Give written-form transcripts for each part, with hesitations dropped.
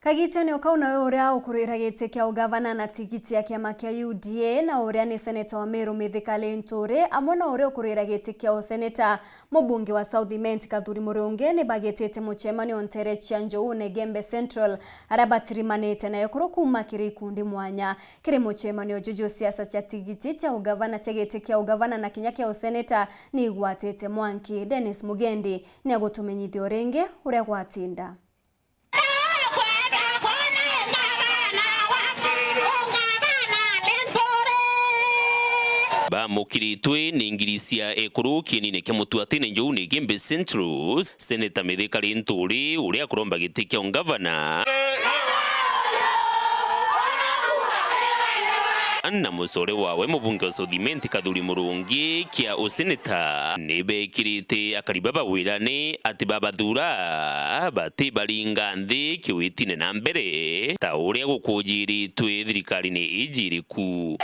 Kagitenio kau nawe uria ukurira giti kia ugavana na tigiti ya kiama kia UDA na uria ni seneta wa Meru Mithika Linturi amwe na uria ukurira giti kia useneta mubunge wa South Imenti Gathuri Murungi ni bagetete muchemanio Nterechia Njogu Negembe Central aria batirimanite nayo kuru kuma kiri ikundi mwanya kiri muchemanio juju siasa cha tigiti cha ugavana tegete kia ugavana na kinya kia useneta ni igwatete Mwanki. Dennis Mugendi ni agutumenyithia ringi uria gwatinda. Bamukiritwe ni ingirisia ekuru kienine kia mutuatine Njogu Negembe Central seneta Mithika Linturi uria kuromba giti kia ungavana na musore wawe mubunge wa South Imenti Gathuri Murungi kia useneta nibekirite akaribaba wirane ati babathura bati baringa nthi kiwitine na mbere ta uria gukujiritwe thirikari ni ijiriku.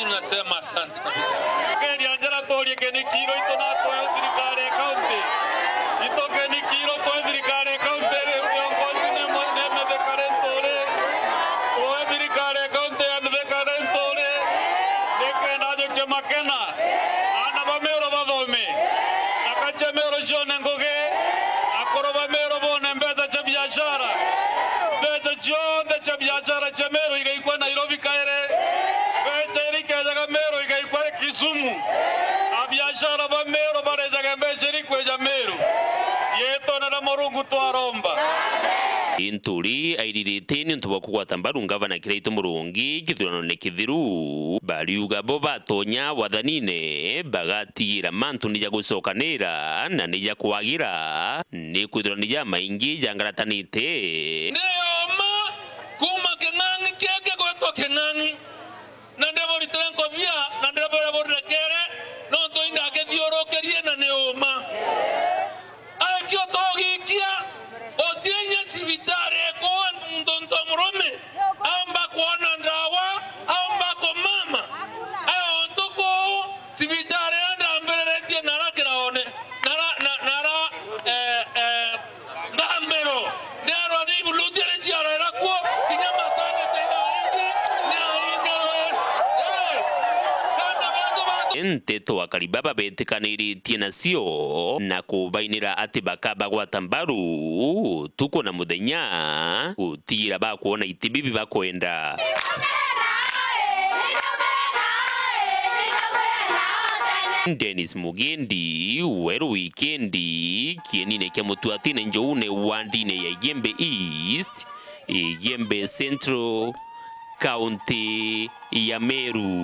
Nasema asante kabisa. Kenya njara tori keni kiro ito na to thirikari kaunti. Ito keni kiro to thirikari kaunti re viongozi ne Mithika Linturi. To thirikari kaunti ya Mithika Linturi. Nekena je makena. Ana ba mero bathome. Akache mero jone ngoge. Akoro ba mero bone mbeza cha biashara. Mbeza jone cha biashara cha mero igaikwa Nairobi kaere. Kisumu abiashara ba Meru barejaga mbesheri kweja Meru yetona na Murungu twaromba. Linturi airirite ni ntuba kugwata mbaru ngavana Kiraitu Murungi githurano ne kithiru bariuga bo batonya wathanine bagatigira mantu nija gucokanira na nija kwagira ni kwithurano nija maingi jangaratanite neoma kuma kenangi keke gweto kenangi na ndebo ritrenko bia na ndebo borrekere no to inda ke dioro kerie na neoma akio togikia otienya sibitare ko ndonto mrome amba kuona ndawa amba ko mama ayo ndoko sibitare anda mbere tie narakira one nara ndambero ndero ni buludere chiara rakwo kinyama tane tena nteto akaribaba betekaniritie nacio na kubainira ati bakaba gwata mbaru tuko na muthenya gutigira bakuona itibibi bakwenda. Dennis Mugendi Weru Wikendi kienine kia mutuatine Njogu wandine ya Igembe East, Igembe Central, County ya Meru.